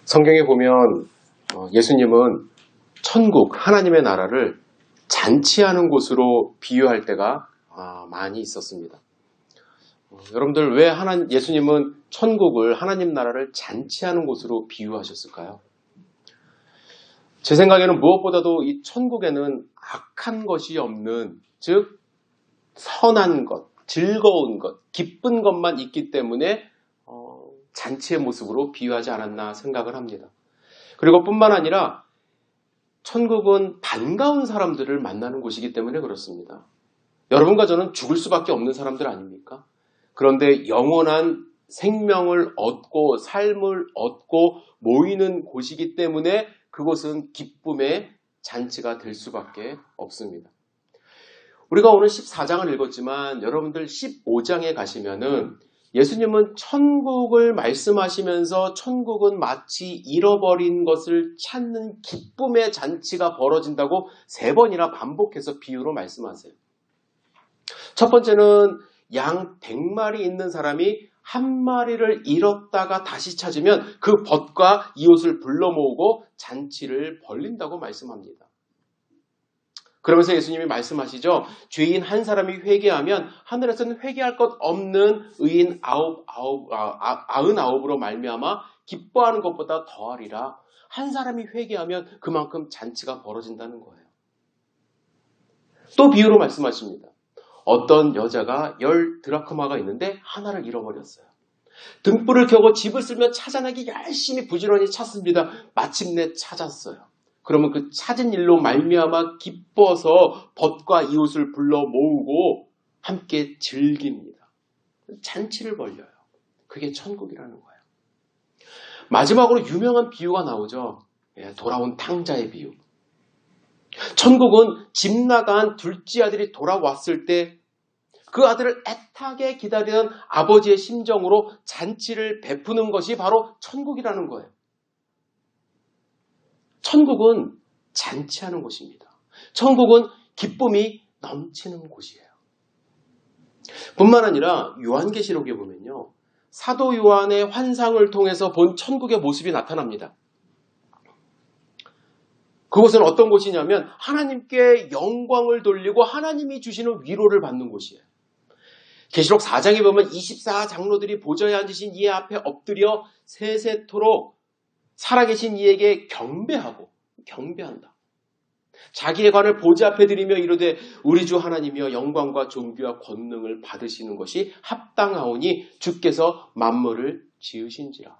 성경에 보면 예수님은 천국, 하나님의 나라를 잔치하는 곳으로 비유할 때가 많이 있었습니다. 여러분들 왜 예수님은 천국을, 하나님 나라를 잔치하는 곳으로 비유하셨을까요? 제 생각에는 무엇보다도 이 천국에는 악한 것이 없는, 즉 선한 것, 즐거운 것, 기쁜 것만 있기 때문에 잔치의 모습으로 비유하지 않았나 생각을 합니다. 그리고 뿐만 아니라 천국은 반가운 사람들을 만나는 곳이기 때문에 그렇습니다. 여러분과 저는 죽을 수밖에 없는 사람들 아닙니까? 그런데 영원한 생명을 얻고 삶을 얻고 모이는 곳이기 때문에 그곳은 기쁨의 잔치가 될 수밖에 없습니다. 우리가 오늘 14장을 읽었지만 여러분들 15장에 가시면은 예수님은 천국을 말씀하시면서 천국은 마치 잃어버린 것을 찾는 기쁨의 잔치가 벌어진다고 3번이나 반복해서 비유로 말씀하세요. 첫 번째는 양 100마리 있는 사람이 한 마리를 잃었다가 다시 찾으면 그 벗과 이웃을 불러 모으고 잔치를 벌린다고 말씀합니다. 그러면서 예수님이 말씀하시죠. 죄인 한 사람이 회개하면 하늘에서는 회개할 것 없는 의인 99으로 말미암아 기뻐하는 것보다 더하리라. 한 사람이 회개하면 그만큼 잔치가 벌어진다는 거예요. 또 비유로 말씀하십니다. 어떤 여자가 10드라크마가 있는데 하나를 잃어버렸어요. 등불을 켜고 집을 쓸며 찾아내기 열심히 부지런히 찾습니다. 마침내 찾았어요. 그러면 그 찾은 일로 말미암아 기뻐서 벗과 이웃을 불러 모으고 함께 즐깁니다. 잔치를 벌려요. 그게 천국이라는 거예요. 마지막으로 유명한 비유가 나오죠. 돌아온 탕자의 비유. 천국은 집 나간 둘째 아들이 돌아왔을 때 그 아들을 애타게 기다리던 아버지의 심정으로 잔치를 베푸는 것이 바로 천국이라는 거예요. 천국은 잔치하는 곳입니다. 천국은 기쁨이 넘치는 곳이에요. 뿐만 아니라 요한계시록에 보면요. 사도 요한의 환상을 통해서 본 천국의 모습이 나타납니다. 그곳은 어떤 곳이냐면 하나님께 영광을 돌리고 하나님이 주시는 위로를 받는 곳이에요. 계시록 4장에 보면 24장로들이 보좌에 앉으신 이의 앞에 엎드려 세세토록 살아계신 이에게 경배한다. 자기의 관을 보좌 앞에 드리며 이르되 우리 주 하나님이여 영광과 존귀와 권능을 받으시는 것이 합당하오니 주께서 만물을 지으신지라.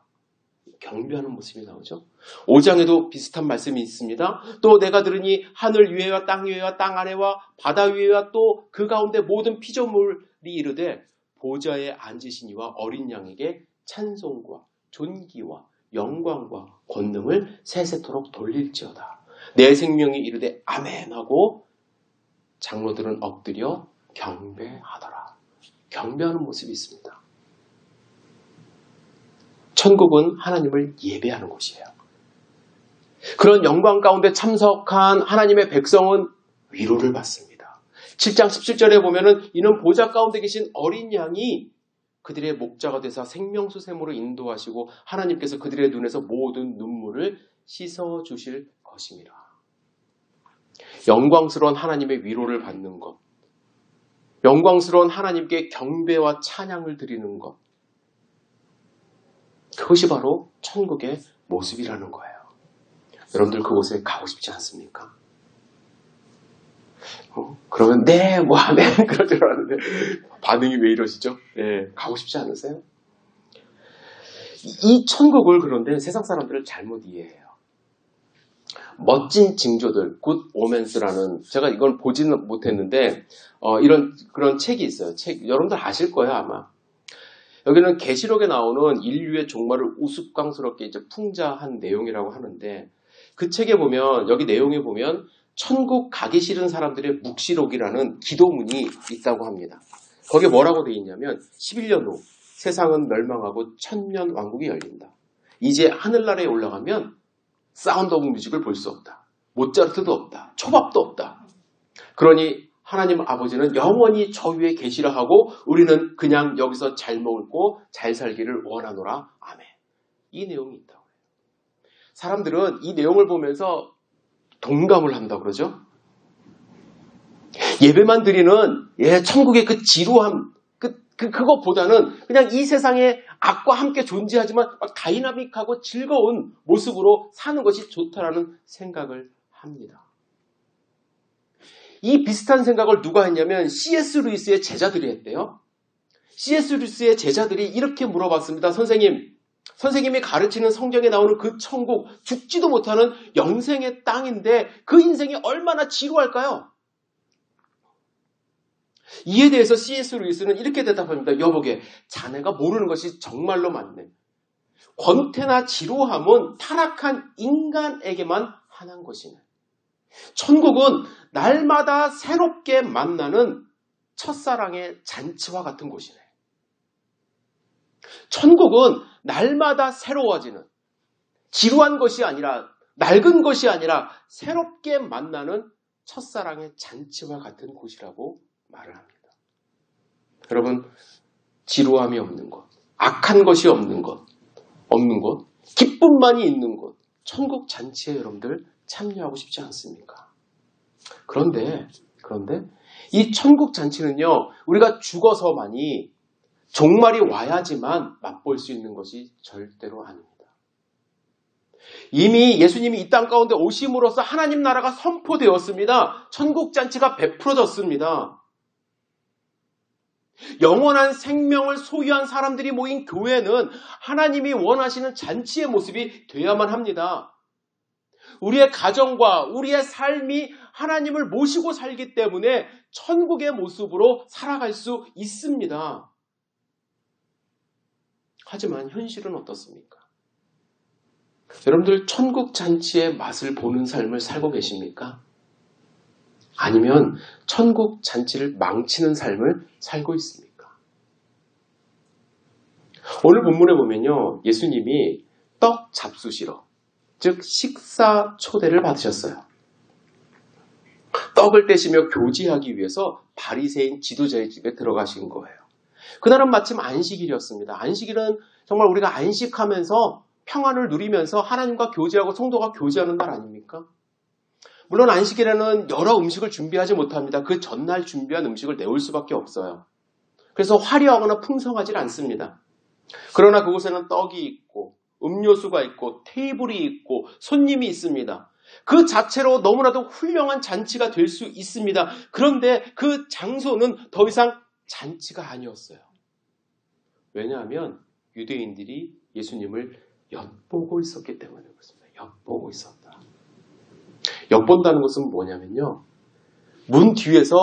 경배하는 모습이 나오죠. 5장에도 비슷한 말씀이 있습니다. 또 내가 들으니 하늘 위에와 땅 위에와 땅 아래와 바다 위에와 또 그 가운데 모든 피조물이 이르되 보좌에 앉으신 이와 어린 양에게 찬송과 존귀와 영광과 권능을 세세토록 돌릴지어다. 내 생명이 이르되 아멘 하고 장로들은 엎드려 경배하더라. 경배하는 모습이 있습니다. 천국은 하나님을 예배하는 곳이에요. 그런 영광 가운데 참석한 하나님의 백성은 위로를 받습니다. 7장 17절에 보면은 이는 보좌 가운데 계신 어린 양이 그들의 목자가 되사 생명수 샘으로 인도하시고 하나님께서 그들의 눈에서 모든 눈물을 씻어주실 것입니다. 영광스러운 하나님의 위로를 받는 것, 영광스러운 하나님께 경배와 찬양을 드리는 것, 그것이 바로 천국의 모습이라는 거예요. 여러분들 그곳에 가고 싶지 않습니까? 그러면 네, 뭐 아멘 그럴 줄 알았는데 반응이 왜 이러시죠? 네, 가고 싶지 않으세요? 이 천국을 그런데 세상 사람들을 잘못 이해해요. 멋진 징조들, 굿 오멘스라는, 제가 이걸 보지는 못했는데 그런 책이 있어요. 여러분들 아실 거예요 아마. 여기는 계시록에 나오는 인류의 종말을 우스꽝스럽게 이제 풍자한 내용이라고 하는데 그 책에 보면 여기 내용에 보면 천국 가기 싫은 사람들의 묵시록이라는 기도문이 있다고 합니다. 거기에 뭐라고 되어 있냐면 11년 후 세상은 멸망하고 천년 왕국이 열린다. 이제 하늘나라에 올라가면 사운드 오브 뮤직을 볼 수 없다. 모차르트도 없다. 초밥도 없다. 그러니 하나님 아버지는 영원히 저 위에 계시라 하고 우리는 그냥 여기서 잘 먹고 잘 살기를 원하노라. 아멘. 이 내용이 있다고 해요. 사람들은 이 내용을 보면서 동감을 한다 그러죠. 예배만 드리는 천국의 그 지루함, 그것보다는 그냥 이 세상의 악과 함께 존재하지만 다이나믹하고 즐거운 모습으로 사는 것이 좋다라는 생각을 합니다. 이 비슷한 생각을 누가 했냐면 C.S. 루이스의 제자들이 했대요. C.S. 루이스의 제자들이 이렇게 물어봤습니다. 선생님이 가르치는 성경에 나오는 그 천국, 죽지도 못하는 영생의 땅인데 그 인생이 얼마나 지루할까요? 이에 대해서 C.S. 루이스는 이렇게 대답합니다. 여보게, 자네가 모르는 것이 정말로 많네. 권태나 지루함은 타락한 인간에게만 한한 것이네. 천국은 날마다 새롭게 만나는 첫사랑의 잔치와 같은 곳이네. 천국은 날마다 새로워지는, 지루한 것이 아니라, 낡은 것이 아니라 새롭게 만나는 첫사랑의 잔치와 같은 곳이라고 말을 합니다. 여러분, 지루함이 없는 곳, 악한 것이 없는 곳, 기쁨만이 있는 곳, 천국 잔치에 여러분들 참여하고 싶지 않습니까? 그런데 이 천국 잔치는요, 우리가 죽어서만이 종말이 와야지만 맛볼 수 있는 것이 절대로 아닙니다. 이미 예수님이 이 땅 가운데 오심으로써 하나님 나라가 선포되었습니다. 천국 잔치가 베풀어졌습니다. 영원한 생명을 소유한 사람들이 모인 교회는 하나님이 원하시는 잔치의 모습이 되어야만 합니다. 우리의 가정과 우리의 삶이 하나님을 모시고 살기 때문에 천국의 모습으로 살아갈 수 있습니다. 하지만 현실은 어떻습니까? 여러분들 천국 잔치의 맛을 보는 삶을 살고 계십니까? 아니면 천국 잔치를 망치는 삶을 살고 있습니까? 오늘 본문에 보면요, 예수님이 떡 잡수시러, 즉 식사 초대를 받으셨어요. 떡을 떼시며 교제하기 위해서 바리새인 지도자의 집에 들어가신 거예요. 그날은 마침 안식일이었습니다. 안식일은 정말 우리가 안식하면서 평안을 누리면서 하나님과 교제하고 성도가 교제하는 날 아닙니까? 물론 안식일에는 여러 음식을 준비하지 못합니다. 그 전날 준비한 음식을 내올 수밖에 없어요. 그래서 화려하거나 풍성하지 않습니다. 그러나 그곳에는 떡이 있고 음료수가 있고 테이블이 있고 손님이 있습니다. 그 자체로 너무나도 훌륭한 잔치가 될 수 있습니다. 그런데 그 장소는 더 이상 잔치가 아니었어요. 왜냐하면 유대인들이 예수님을 엿보고 있었기 때문에 그렇습니다. 엿보고 있었다. 엿본다는 것은 뭐냐면요, 문 뒤에서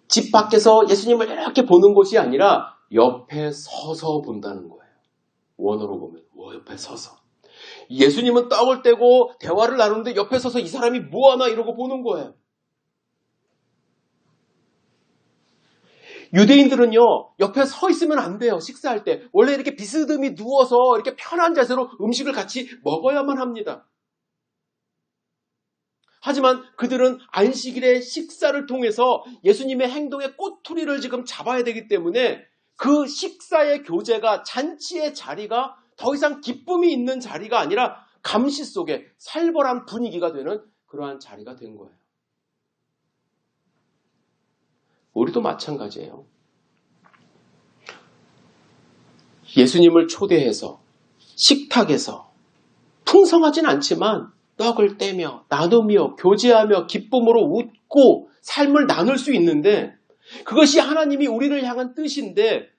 집 밖에서 예수님을 이렇게 보는 것이 아니라 옆에 서서 본다는 거예요. 원어로 보면 옆에 서서. 예수님은 떡을 떼고 대화를 나누는데 옆에 서서 이 사람이 뭐하나 이러고 보는 거예요. 유대인들은요, 옆에 서 있으면 안 돼요. 식사할 때. 원래 이렇게 비스듬히 누워서 이렇게 편한 자세로 음식을 같이 먹어야만 합니다. 하지만 그들은 안식일의 식사를 통해서 예수님의 행동의 꼬투리를 지금 잡아야 되기 때문에 그 식사의 교제가, 잔치의 자리가 더 이상 기쁨이 있는 자리가 아니라 감시 속에 살벌한 분위기가 되는 그러한 자리가 된 거예요. 우리도 마찬가지예요. 예수님을 초대해서 식탁에서 풍성하진 않지만 떡을 떼며 나누며 교제하며 기쁨으로 웃고 삶을 나눌 수 있는데, 그것이 하나님이 우리를 향한 뜻인데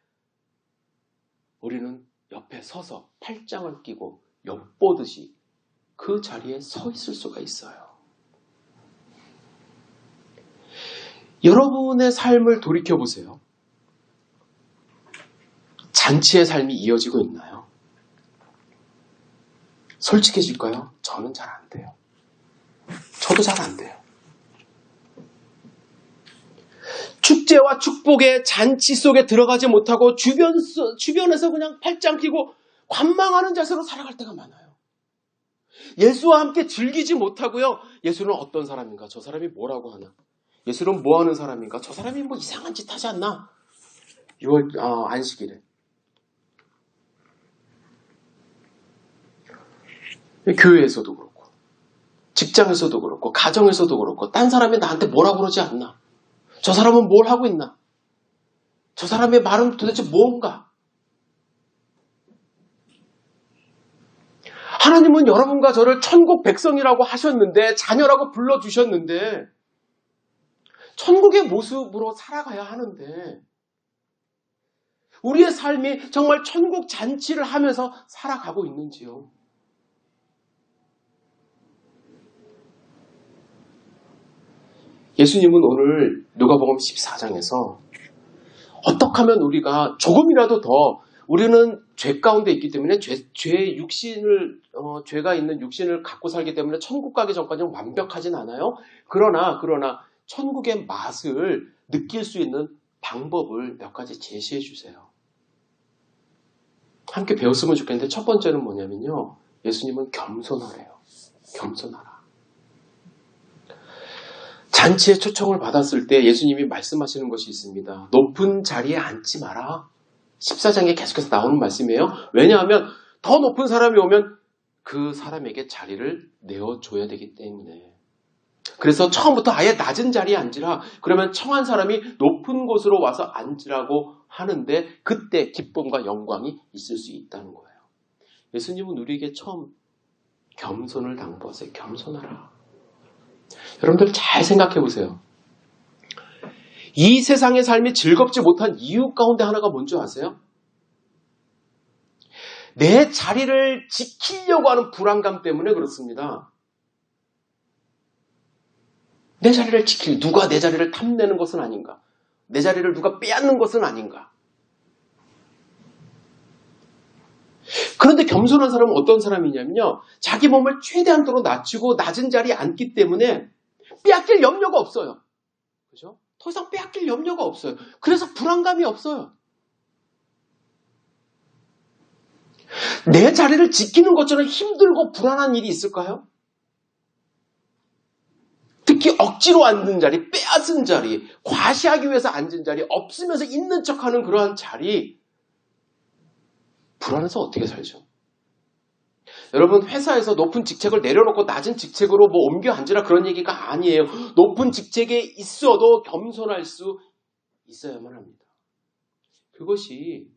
우리는 옆에 서서 팔짱을 끼고 엿보듯이 그 자리에 서 있을 수가 있어요. 여러분의 삶을 돌이켜보세요. 잔치의 삶이 이어지고 있나요? 솔직해질까요? 저는 잘 안 돼요. 저도 잘 안 돼요. 축제와 축복의 잔치 속에 들어가지 못하고 주변에서 그냥 팔짱 끼고 관망하는 자세로 살아갈 때가 많아요. 예수와 함께 즐기지 못하고요. 예수는 어떤 사람인가? 저 사람이 뭐라고 하나? 예수는 뭐 하는 사람인가? 저 사람이 뭐 이상한 짓 하지 않나? 6월 안식일에. 교회에서도 그렇고, 직장에서도 그렇고, 가정에서도 그렇고, 딴 사람이 나한테 뭐라 그러지 않나? 저 사람은 뭘 하고 있나? 저 사람의 말은 도대체 뭔가? 하나님은 여러분과 저를 천국 백성이라고 하셨는데, 자녀라고 불러주셨는데, 천국의 모습으로 살아가야 하는데, 우리의 삶이 정말 천국 잔치를 하면서 살아가고 있는지요? 예수님은 오늘 누가복음 14장에서 어떻게 하면 우리가 조금이라도 더, 우리는 죄 가운데 있기 때문에 죄가 있는 육신을 갖고 살기 때문에 천국 가기 전까지는 완벽하진 않아요. 그러나 천국의 맛을 느낄 수 있는 방법을 몇 가지 제시해 주세요. 함께 배웠으면 좋겠는데, 첫 번째는 뭐냐면요, 예수님은 겸손하래요. 겸손하라. 잔치에 초청을 받았을 때 예수님이 말씀하시는 것이 있습니다. 높은 자리에 앉지 마라. 14장에 계속해서 나오는 말씀이에요. 왜냐하면 더 높은 사람이 오면 그 사람에게 자리를 내어줘야 되기 때문에. 그래서 처음부터 아예 낮은 자리에 앉으라. 그러면 청한 사람이 높은 곳으로 와서 앉으라고 하는데, 그때 기쁨과 영광이 있을 수 있다는 거예요. 예수님은 우리에게 처음 겸손을 당부하세요. 겸손하라. 여러분들 잘 생각해 보세요. 이 세상의 삶이 즐겁지 못한 이유 가운데 하나가 뭔지 아세요? 내 자리를 지키려고 하는 불안감 때문에 그렇습니다. 내 자리를 누가 내 자리를 탐내는 것은 아닌가? 내 자리를 누가 빼앗는 것은 아닌가? 그런데 겸손한 사람은 어떤 사람이냐면요, 자기 몸을 최대한도로 낮추고 낮은 자리에 앉기 때문에 빼앗길 염려가 없어요. 그죠? 더 이상 빼앗길 염려가 없어요. 그래서 불안감이 없어요. 내 자리를 지키는 것처럼 힘들고 불안한 일이 있을까요? 특히 억지로 앉는 자리, 빼앗은 자리, 과시하기 위해서 앉은 자리, 없으면서 있는 척하는 그러한 자리, 불안해서 어떻게 살죠? 여러분, 회사에서 높은 직책을 내려놓고 낮은 직책으로 옮겨 앉으라 그런 얘기가 아니에요. 높은 직책에 있어도 겸손할 수 있어야만 합니다. 그것이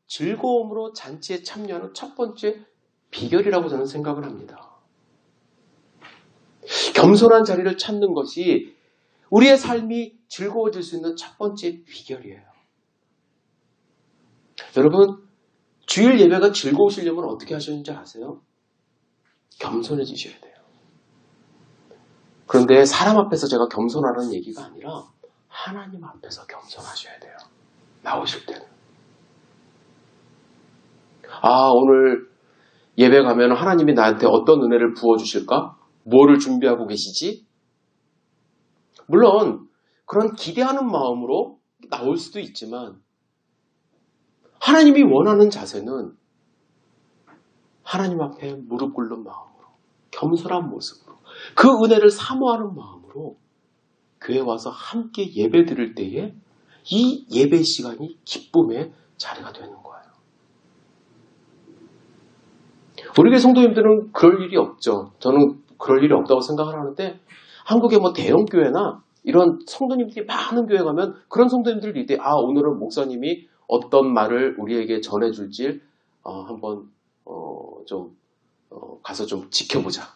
즐거움으로 잔치에 참여하는 첫 번째 비결이라고 저는 생각을 합니다. 겸손한 자리를 찾는 것이 우리의 삶이 즐거워질 수 있는 첫 번째 비결이에요. 여러분, 주일 예배가 즐거우시려면 어떻게 하시는지 아세요? 겸손해지셔야 돼요. 그런데 사람 앞에서 제가 겸손하라는 얘기가 아니라 하나님 앞에서 겸손하셔야 돼요. 나오실 때는. 오늘 예배 가면 하나님이 나한테 어떤 은혜를 부어주실까? 뭐를 준비하고 계시지? 물론 그런 기대하는 마음으로 나올 수도 있지만, 하나님이 원하는 자세는 하나님 앞에 무릎 꿇는 마음으로, 겸손한 모습으로, 그 은혜를 사모하는 마음으로 교회 와서 함께 예배 드릴 때에 이 예배 시간이 기쁨의 자리가 되는 거예요. 우리 교회 성도님들은 그럴 일이 없죠. 저는 그럴 일이 없다고 생각을 하는데, 한국의 대형 교회나 이런 성도님들이 많은 교회 가면 그런 성도님들이 있대. 오늘은 목사님이 어떤 말을 우리에게 전해줄지 한번 가서 좀 지켜보자.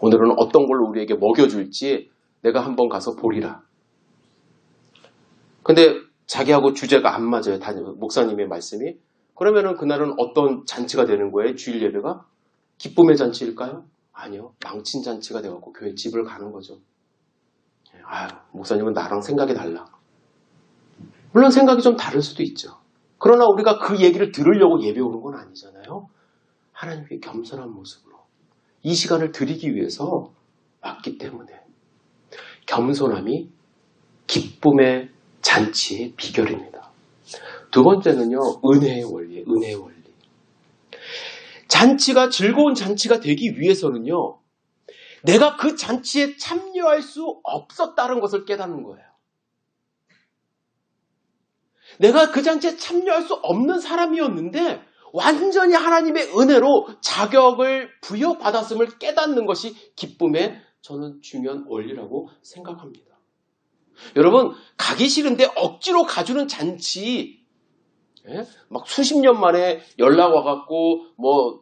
오늘은 어떤 걸로 우리에게 먹여줄지 내가 한번 가서 보리라. 근데 자기하고 주제가 안 맞아요. 목사님의 말씀이. 그러면은 그날은 어떤 잔치가 되는 거예요? 주일 예배가? 기쁨의 잔치일까요? 아니요. 망친 잔치가 돼갖고 교회 집을 가는 거죠. 목사님은 나랑 생각이 달라. 물론 생각이 좀 다를 수도 있죠. 그러나 우리가 그 얘기를 들으려고 예배 오는 건 아니잖아요. 하나님께 겸손한 모습으로 이 시간을 드리기 위해서 왔기 때문에, 겸손함이 기쁨의 잔치의 비결입니다. 두 번째는요, 은혜의 원리예요. 은혜의 원리. 잔치가 즐거운 잔치가 되기 위해서는요, 내가 그 잔치에 참여할 수 없었다는 것을 깨닫는 거예요. 내가 그 잔치에 참여할 수 없는 사람이었는데 완전히 하나님의 은혜로 자격을 부여받았음을 깨닫는 것이 기쁨의 저는 중요한 원리라고 생각합니다. 여러분, 가기 싫은데 억지로 가주는 잔치, 막 수십 년 만에 연락 와갖고 뭐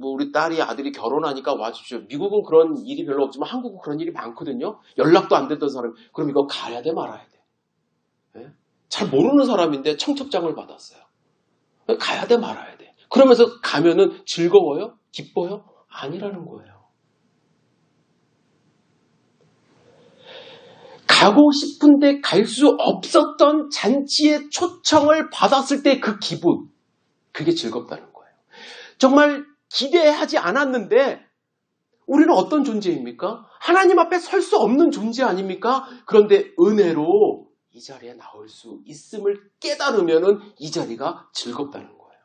우리 딸이 아들이 결혼하니까 와주십시오. 미국은 그런 일이 별로 없지만 한국은 그런 일이 많거든요. 연락도 안 됐던 사람, 그럼 이거 가야 돼 말아야 돼? 잘 모르는 사람인데 청첩장을 받았어요. 가야 돼 말아야 돼. 그러면서 가면은 즐거워요? 기뻐요? 아니라는 거예요. 가고 싶은데 갈 수 없었던 잔치의 초청을 받았을 때 그 기분, 그게 즐겁다는 거예요. 정말 기대하지 않았는데 우리는 어떤 존재입니까? 하나님 앞에 설 수 없는 존재 아닙니까? 그런데 은혜로 이 자리에 나올 수 있음을 깨달으면 이 자리가 즐겁다는 거예요.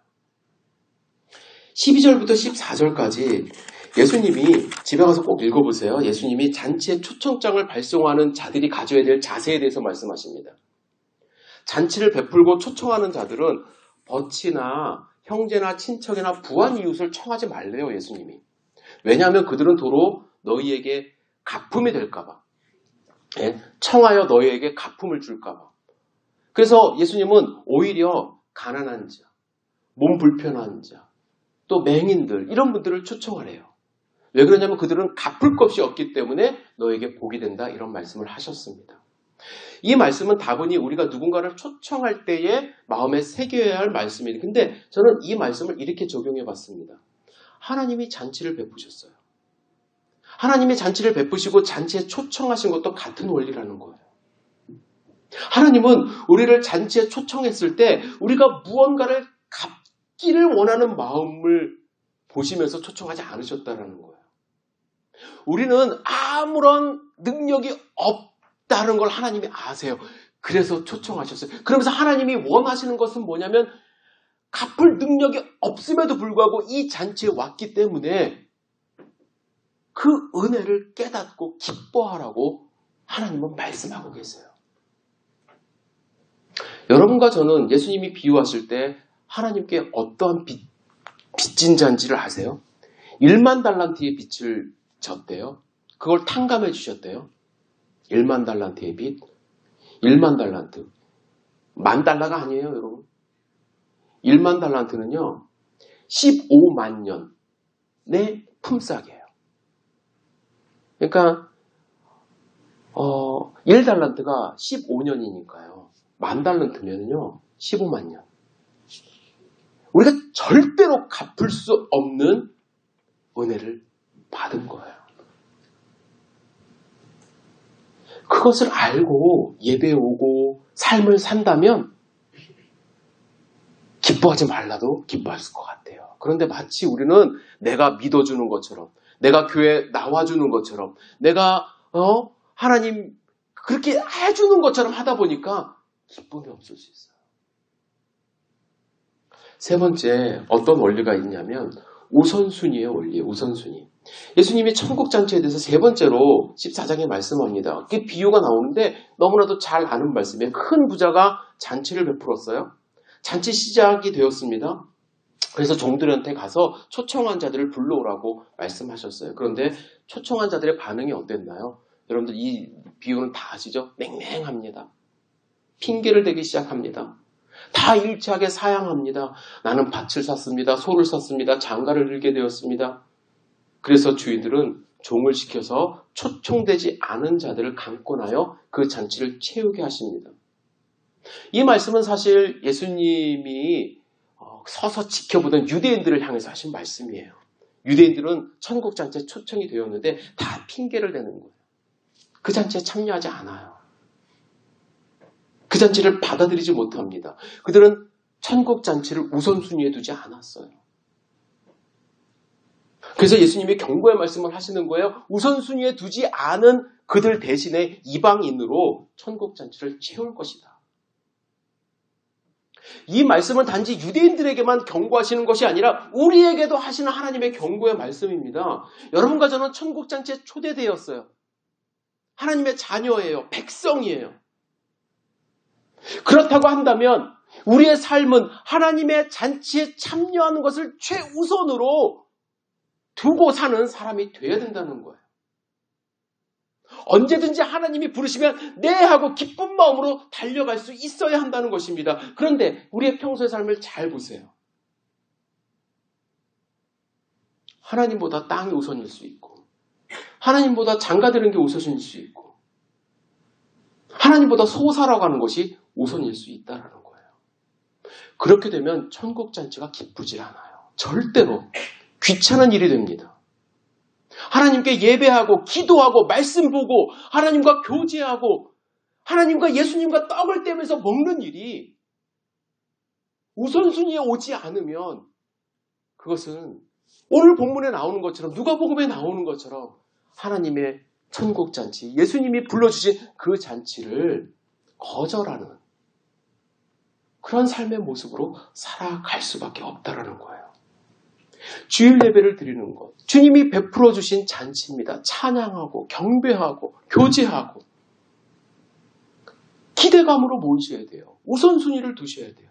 12절부터 14절까지 예수님이 집에 가서 꼭 읽어보세요. 예수님이 잔치에 초청장을 발송하는 자들이 가져야 될 자세에 대해서 말씀하십니다. 잔치를 베풀고 초청하는 자들은 벗이나 형제나 친척이나 부한 이웃을 청하지 말래요, 예수님이. 왜냐하면 그들은 도로 너희에게 가품이 될까봐. 청하여 너희에게 가품을 줄까봐. 그래서 예수님은 오히려 가난한 자, 몸 불편한 자, 또 맹인들 이런 분들을 초청하래요. 왜 그러냐면 그들은 갚을 것이 없기 때문에 너에게 복이 된다 이런 말씀을 하셨습니다. 이 말씀은 다분히 우리가 누군가를 초청할 때에 마음에 새겨야 할 말씀이에요. 근데 저는 이 말씀을 이렇게 적용해 봤습니다. 하나님이 잔치를 베푸셨어요. 하나님이 잔치를 베푸시고 잔치에 초청하신 것도 같은 원리라는 거예요. 하나님은 우리를 잔치에 초청했을 때 우리가 무언가를 갚기를 원하는 마음을 보시면서 초청하지 않으셨다는 거예요. 우리는 아무런 능력이 없다는 걸 하나님이 아세요. 그래서 초청하셨어요. 그러면서 하나님이 원하시는 것은 뭐냐면 갚을 능력이 없음에도 불구하고 이 잔치에 왔기 때문에 그 은혜를 깨닫고 기뻐하라고 하나님은 말씀하고 계세요. 여러분과 저는 예수님이 비유하실 때 하나님께 어떠한 빚진 잔치를 하세요? 1만 달란트의 빚을 졌대요. 그걸 탕감해 주셨대요. 1만 달란트의 빚. 1만 달란트. 10,000달러가 아니에요, 여러분. 1만 달란트는요. 15만 년의 품삯이에요. 그러니까 1달란트가 15년이니까요. 10,000달란트면요. 15만 년. 우리가 절대로 갚을 수 없는 은혜를 받은 거예요. 그것을 알고 예배에 오고 삶을 산다면 기뻐하지 말라도 기뻐할 것 같아요. 그런데 마치 우리는 내가 믿어주는 것처럼, 내가 교회에 나와주는 것처럼, 내가 하나님 그렇게 해주는 것처럼 하다 보니까 기쁨이 없을 수 있어요. 세 번째 어떤 원리가 있냐면 우선순위의 원리예요. 우선순위. 예수님이 천국잔치에 대해서 세 번째로 14장에 말씀합니다. 그 비유가 나오는데 너무나도 잘 아는 말씀이에요. 큰 부자가 잔치를 베풀었어요. 잔치 시작이 되었습니다. 그래서 종들한테 가서 초청한 자들을 불러오라고 말씀하셨어요. 그런데 초청한 자들의 반응이 어땠나요? 여러분들 이 비유는 다 아시죠? 맹맹합니다. 핑계를 대기 시작합니다. 다 일치하게 사양합니다. 나는 밭을 샀습니다. 소를 샀습니다. 장가를 들게 되었습니다. 그래서 주인들은 종을 시켜서 초청되지 않은 자들을 강권하여 그 잔치를 채우게 하십니다. 이 말씀은 사실 예수님이 서서 지켜보던 유대인들을 향해서 하신 말씀이에요. 유대인들은 천국 잔치에 초청이 되었는데 다 핑계를 대는 거예요. 그 잔치에 참여하지 않아요. 그 잔치를 받아들이지 못합니다. 그들은 천국 잔치를 우선순위에 두지 않았어요. 그래서 예수님이 경고의 말씀을 하시는 거예요. 우선순위에 두지 않은 그들 대신에 이방인으로 천국 잔치를 채울 것이다. 이 말씀은 단지 유대인들에게만 경고하시는 것이 아니라 우리에게도 하시는 하나님의 경고의 말씀입니다. 여러분과 저는 천국 잔치에 초대되었어요. 하나님의 자녀예요. 백성이에요. 그렇다고 한다면 우리의 삶은 하나님의 잔치에 참여하는 것을 최우선으로 두고 사는 사람이 되어야 된다는 거예요. 언제든지 하나님이 부르시면 네 하고 기쁜 마음으로 달려갈 수 있어야 한다는 것입니다. 그런데 우리의 평소의 삶을 잘 보세요. 하나님보다 땅이 우선일 수 있고, 하나님보다 장가드는 게 우선일 수 있고, 하나님보다 소 사러 가는 것이 우선일 수 있다는 거예요. 그렇게 되면 천국 잔치가 기쁘지 않아요. 절대로 귀찮은 일이 됩니다. 하나님께 예배하고 기도하고 말씀 보고 하나님과 교제하고 하나님과 예수님과 떡을 떼면서 먹는 일이 우선순위에 오지 않으면 그것은 오늘 본문에 나오는 것처럼 누가복음에 나오는 것처럼 하나님의 천국 잔치, 예수님이 불러주신 그 잔치를 거절하는 그런 삶의 모습으로 살아갈 수밖에 없다라는 거예요. 주일 예배를 드리는 것, 주님이 베풀어 주신 잔치입니다. 찬양하고 경배하고 교제하고 기대감으로 모이셔야 돼요. 우선순위를 두셔야 돼요.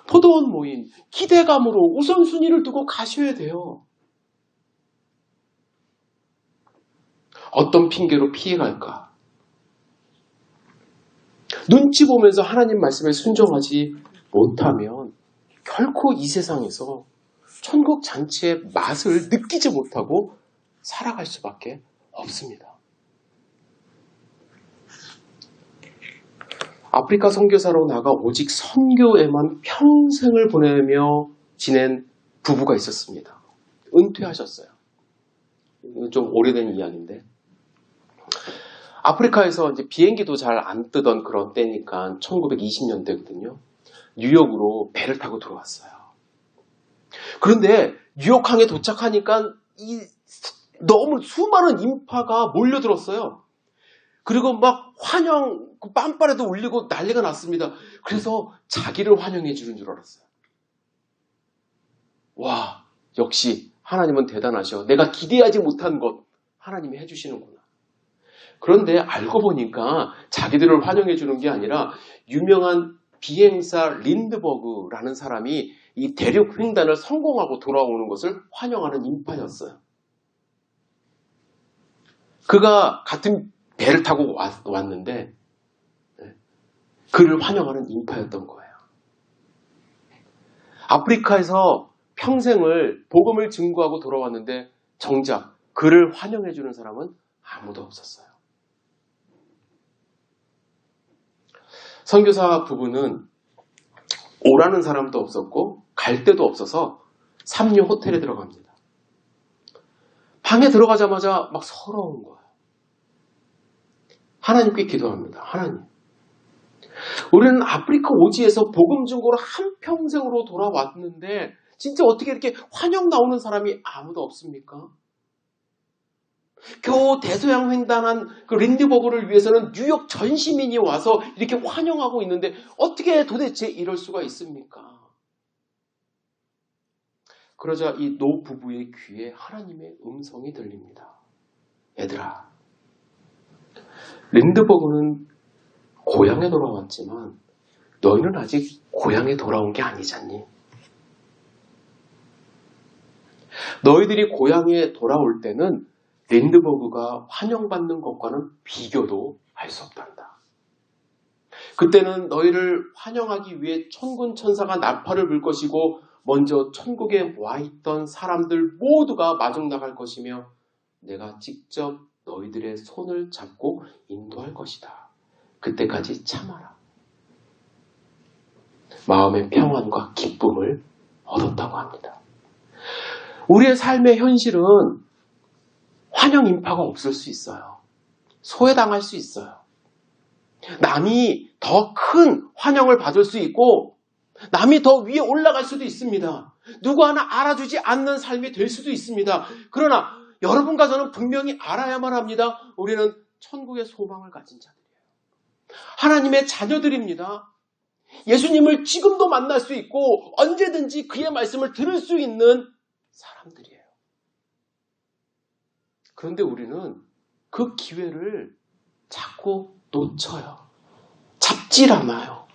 포도원 모임, 기대감으로 우선순위를 두고 가셔야 돼요. 어떤 핑계로 피해갈까? 눈치 보면서 하나님 말씀에 순종하지 못하면 결코 이 세상에서 천국 잔치의 맛을 느끼지 못하고 살아갈 수밖에 없습니다. 아프리카 선교사로 나가 오직 선교에만 평생을 보내며 지낸 부부가 있었습니다. 은퇴하셨어요. 좀 오래된 이야기인데 아프리카에서 이제 비행기도 잘 안 뜨던 그런 때니까 1920년대거든요. 뉴욕으로 배를 타고 들어왔어요. 그런데 뉴욕항에 도착하니까 너무 수많은 인파가 몰려들었어요. 그리고 막 환영, 빰빠레도 울리고 난리가 났습니다. 그래서 자기를 환영해 주는 줄 알았어요. 와, 역시 하나님은 대단하셔. 내가 기대하지 못한 것 하나님이 해주시는구나. 그런데 알고 보니까 자기들을 환영해 주는 게 아니라 유명한 비행사 린드버그라는 사람이 이 대륙 횡단을 성공하고 돌아오는 것을 환영하는 인파였어요. 그가 같은 배를 타고 왔는데 그를 환영하는 인파였던 거예요. 아프리카에서 평생을 복음을 증거하고 돌아왔는데 정작 그를 환영해 주는 사람은 아무도 없었어요. 선교사 부부는 오라는 사람도 없었고 갈 데도 없어서 삼류 호텔에 들어갑니다. 방에 들어가자마자 막 서러운 거예요. 하나님께 기도합니다. 하나님, 우리는 아프리카 오지에서 복음 증거로 한평생으로 돌아왔는데 진짜 어떻게 이렇게 환영 나오는 사람이 아무도 없습니까? 겨우 대서양 횡단한 그 린드버그를 위해서는 뉴욕 전 시민이 와서 이렇게 환영하고 있는데 어떻게 도대체 이럴 수가 있습니까? 그러자 이 노 부부의 귀에 하나님의 음성이 들립니다. 얘들아, 린드버그는 고향에 돌아왔지만 너희는 아직 고향에 돌아온 게 아니잖니. 너희들이 고향에 돌아올 때는 린드버그가 환영받는 것과는 비교도 할 수 없단다. 그때는 너희를 환영하기 위해 천군 천사가 나팔을 불 것이고 먼저 천국에 와 있던 사람들 모두가 마중 나갈 것이며 내가 직접 너희들의 손을 잡고 인도할 것이다. 그때까지 참아라. 마음의 평안과 기쁨을 얻었다고 합니다. 우리의 삶의 현실은 환영 인파가 없을 수 있어요. 소외당할 수 있어요. 남이 더 큰 환영을 받을 수 있고 남이 더 위에 올라갈 수도 있습니다. 누구 하나 알아주지 않는 삶이 될 수도 있습니다. 그러나 여러분과 저는 분명히 알아야만 합니다. 우리는 천국의 소망을 가진 자들이에요. 하나님의 자녀들입니다. 예수님을 지금도 만날 수 있고 언제든지 그의 말씀을 들을 수 있는 사람들이에요. 그런데 우리는 그 기회를 자꾸 놓쳐요. 잡질 않아요.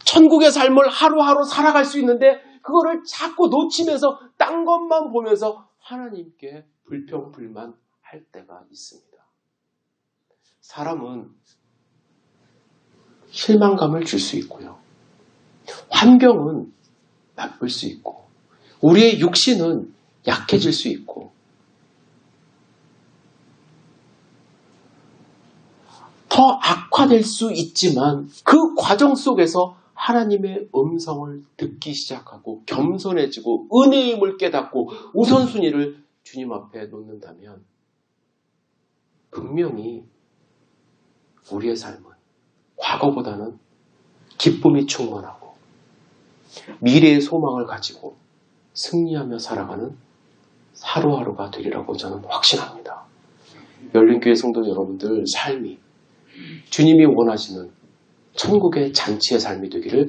천국의 삶을 하루하루 살아갈 수 있는데 그거를 자꾸 놓치면서 딴 것만 보면서 하나님께 불평불만 할 때가 있습니다. 사람은 실망감을 줄 수 있고요. 환경은 나쁠 수 있고 우리의 육신은 약해질 수 있고 더 악화될 수 있지만 그 과정 속에서 하나님의 음성을 듣기 시작하고 겸손해지고 은혜의 힘을 깨닫고 우선순위를 주님 앞에 놓는다면 분명히 우리의 삶은 과거보다는 기쁨이 충만하고 미래의 소망을 가지고 승리하며 살아가는 하루하루가 되리라고 저는 확신합니다. 열린교회 성도 여러분들 삶이 주님이 원하시는 천국의 잔치의 삶이 되기를